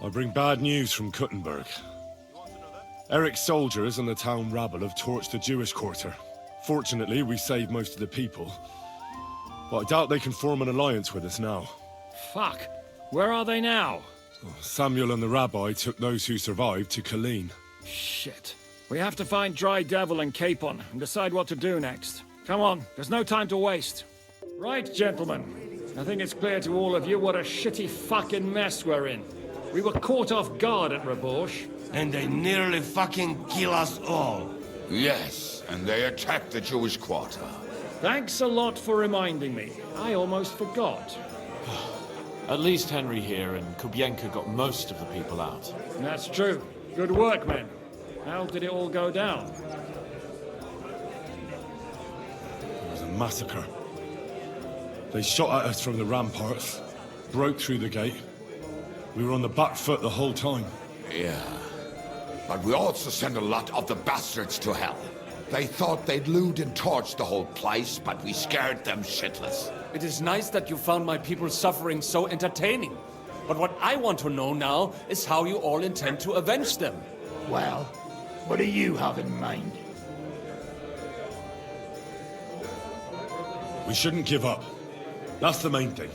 I bring bad news from Kuttenberg. Eric's soldiers and the town rabble have torched the Jewish quarter. Fortunately, we saved most of the people. But I doubt they can form an alliance with us now. Fuck. Where are they now? Samuel and the rabbi took those who survived to Colleen. Shit. We have to find Dry Devil and Capon and decide what to do next. Come on, there's no time to waste. Right, gentlemen. I think it's clear to all of you what a shitty fucking mess we're in. We were caught off guard at Rabosh. And they nearly fucking kill us all. Yes, and they attacked the Jewish quarter. Thanks a lot for reminding me. I almost forgot. At least Henry here and Kubienka got most of the people out. That's true. Good work, men. How did it all go down? It was a massacre. They shot at us from the ramparts, broke through the gate. We were on the back foot the whole time. Yeah. But we also sent a lot of the bastards to hell. They thought they'd loot and torch the whole place, but we scared them shitless. It is nice that you found my people's suffering so entertaining. But what I want to know now is how you all intend to avenge them. Well, what do you have in mind? We shouldn't give up. That's the main thing.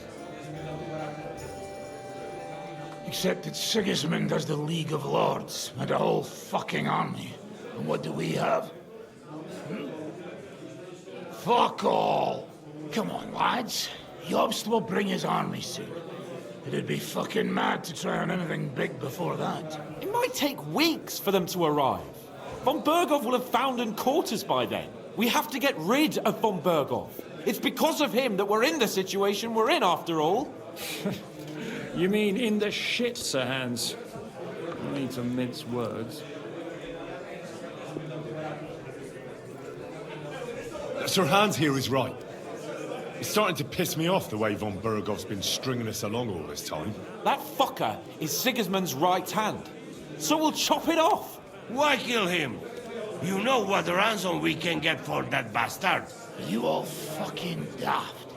Except that Sigismund has the League of Lords and a whole fucking army. And what do we have? Fuck all! Come on, lads. Jobst will bring his army soon. It'd be fucking mad to try on anything big before that. It might take weeks for them to arrive. Von Berghoff will have found and caught us by then. We have to get rid of Von Berghoff. It's because of him that we're in the situation we're in, after all. You mean in the shit, Sir Hans? No need to mince words. Sir Hans here is right. It's starting to piss me off the way Von Berghoff's been stringing us along all this time. That fucker is Sigismund's right hand. So we'll chop it off. Why kill him? You know what ransom we can get for that bastard. Are you all fucking daft?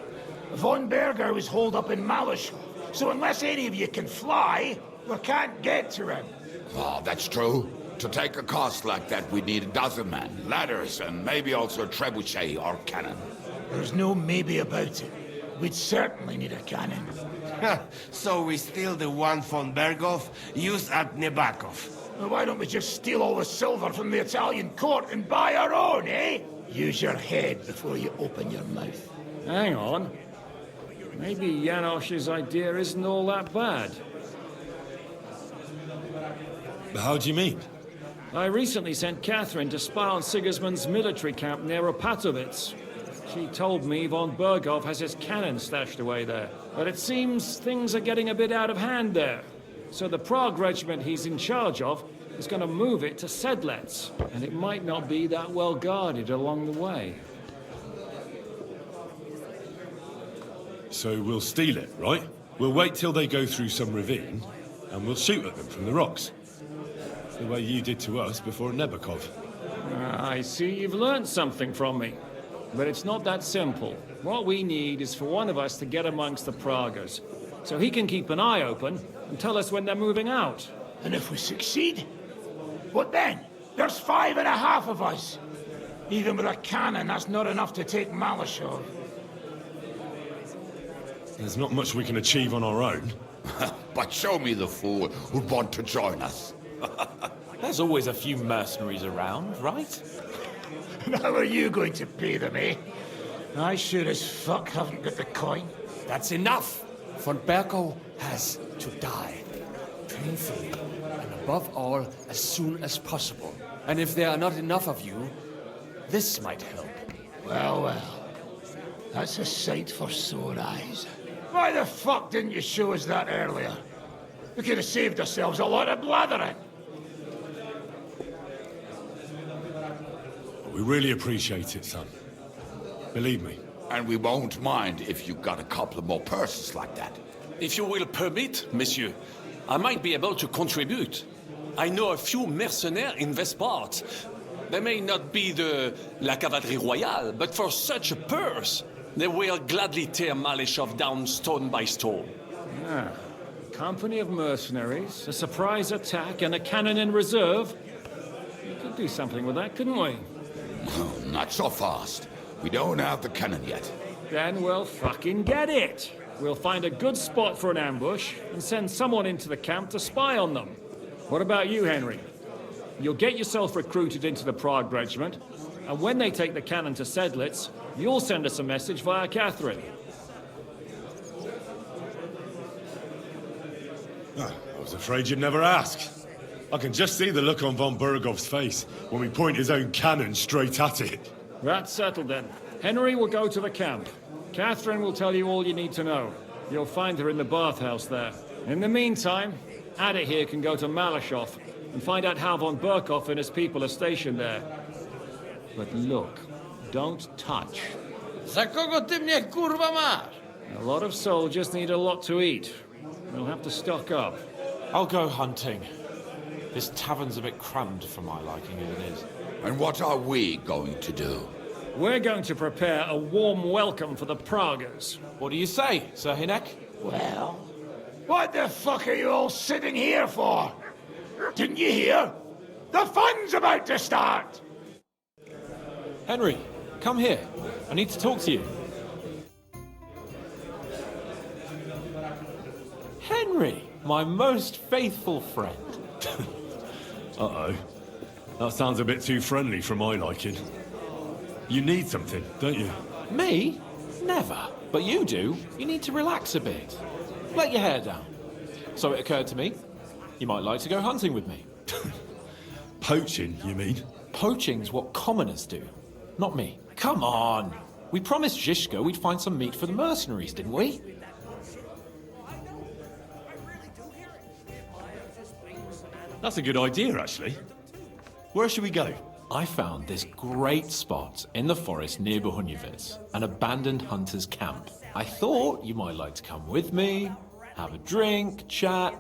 Von Berger was holed up in Malishov, so unless any of you can fly, we can't get to him. Oh, that's true. To take a cost like that, we'd need a dozen men, ladders, and maybe also a trebuchet or cannon. There's no maybe about it. We'd certainly need a cannon. So we steal the one von Berghoff used at Nebakov. Well, why don't we just steal all the silver from the Italian court and buy our own, eh? Use your head before you open your mouth. Hang on. Maybe Janosch's idea isn't all that bad. How do you mean? I recently sent Catherine to spy on Sigismund's military camp near Opatovitz. She told me Von Berghoff has his cannon stashed away there. But it seems things are getting a bit out of hand there. So the Prague regiment he's in charge of is going to move it to Sedlets. And it might not be that well guarded along the way. So we'll steal it, right? We'll wait till they go through some ravine, and we'll shoot at them from the rocks. The way you did to us before Nebakov. I see you've learned something from me. But it's not that simple. What we need is for one of us to get amongst the Praguers, so he can keep an eye open and tell us when they're moving out. And if we succeed, what then? There's 5.5 of us. Even with a cannon, that's not enough to take Malishov. There's not much we can achieve on our own. But show me the fool who'd want to join us. There's always a few mercenaries around, right? How are you going to pay them, eh? I sure as fuck haven't got the coin. That's enough! Von Berghoff has to die. Painfully. And above all, as soon as possible. And if there are not enough of you, this might help. Well, well. That's a sight for sore eyes. Why the fuck didn't you show us that earlier? We could have saved ourselves a lot of blathering. We really appreciate it, son. Believe me. And we won't mind if you got a couple more purses like that. If you will permit, monsieur, I might be able to contribute. I know a few mercenaires in this part. They may not be la cavalerie royale, but for such a purse, they will gladly tear Malishov down stone by stone. Ah, company of mercenaries, a surprise attack, and a cannon in reserve. We could do something with that, couldn't we? No, not so fast. We don't have the cannon yet. Then we'll fucking get it. We'll find a good spot for an ambush and send someone into the camp to spy on them. What about you, Henry? You'll get yourself recruited into the Prague regiment, and when they take the cannon to Sedlitz, you'll send us a message via Catherine. I was afraid you'd never ask. I can just see the look on von Bergov's face when we point his own cannon straight at it. That's settled then. Henry will go to the camp. Catherine will tell you all you need to know. You'll find her in the bathhouse there. In the meantime, Ada here can go to Malashov and find out how von Berkov and his people are stationed there. But look, don't touch. Za kogo ty mnie kurwa masz? A lot of soldiers need a lot to eat. We'll have to stock up. I'll go hunting. This tavern's a bit crammed for my liking as it is. And what are we going to do? We're going to prepare a warm welcome for the Praguers. What do you say, Sir Hinek? Well, what the fuck are you all sitting here for? Didn't you hear? The fun's about to start! Henry, come here. I need to talk to you. Henry, my most faithful friend. Uh-oh. That sounds a bit too friendly for my liking. You need something, don't you? Me? Never. But you do. You need to relax a bit. Let your hair down. So it occurred to me, you might like to go hunting with me. Poaching, you mean? Poaching's what commoners do, not me. Come on. We promised Zhishka we'd find some meat for the mercenaries, didn't we? That's a good idea, actually. Where should we go? I found this great spot in the forest near Bohunyevitz, an abandoned hunter's camp. I thought you might like to come with me, have a drink, chat,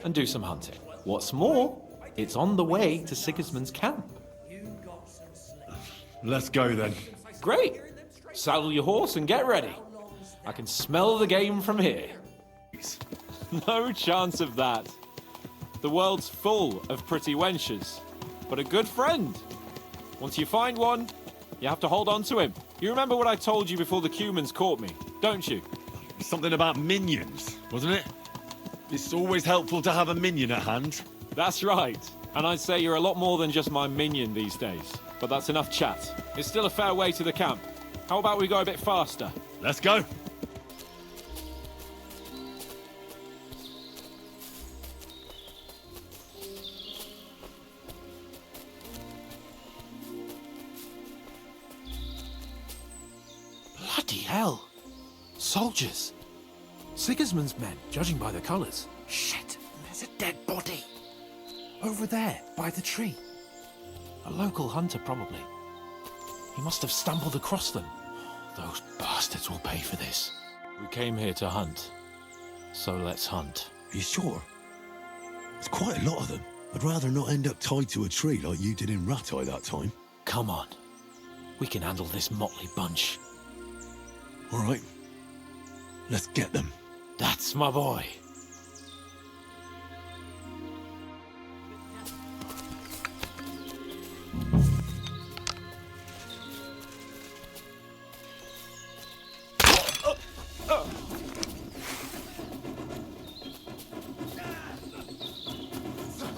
and do some hunting. What's more, it's on the way to Sigismund's camp. Let's go then. Great. Saddle your horse and get ready. I can smell the game from here. No chance of that. The world's full of pretty wenches, but a good friend. Once you find one, you have to hold on to him. You remember what I told you before the Cumans caught me, don't you? Something about minions, wasn't it? It's always helpful to have a minion at hand. That's right. And I'd say you're a lot more than just my minion these days. But that's enough chat. It's still a fair way to the camp. How about we go a bit faster? Let's go. Bloody hell. Soldiers. Sigismund's men, judging by the colours. Shit, there's a dead body. Over there, by the tree. A local hunter, probably. He must have stumbled across them. Those bastards will pay for this. We came here to hunt. So let's hunt. Are you sure? There's quite a lot of them. I'd rather not end up tied to a tree like you did in Rattay that time. Come on. We can handle this motley bunch. All right. Let's get them. That's my boy.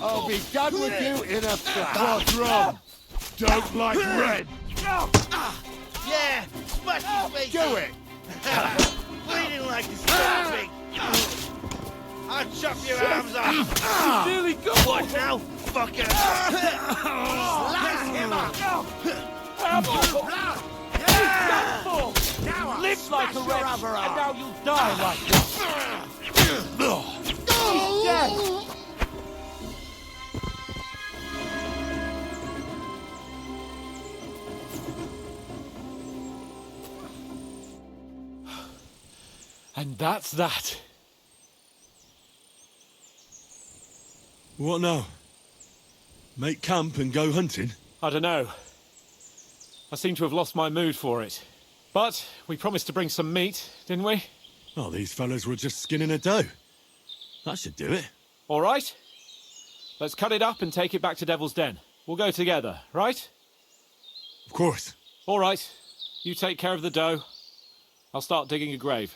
I'll be done with you in a flash. What's wrong? Don't like red. Yeah, smash his face. Do it. Bleeding like a starving. I'll chop your arms off. Nearly got What now, fucker? Slice him up. Lived like a wretch, and now you'll die like one. He's dead. And that's that. What now? Make camp and go hunting? I don't know. I seem to have lost my mood for it. But we promised to bring some meat, didn't we? Oh, these fellas were just skinning a doe. That should do it. All right. Let's cut it up and take it back to Devil's Den. We'll go together, right? Of course. All right. You take care of the dough. I'll start digging a grave.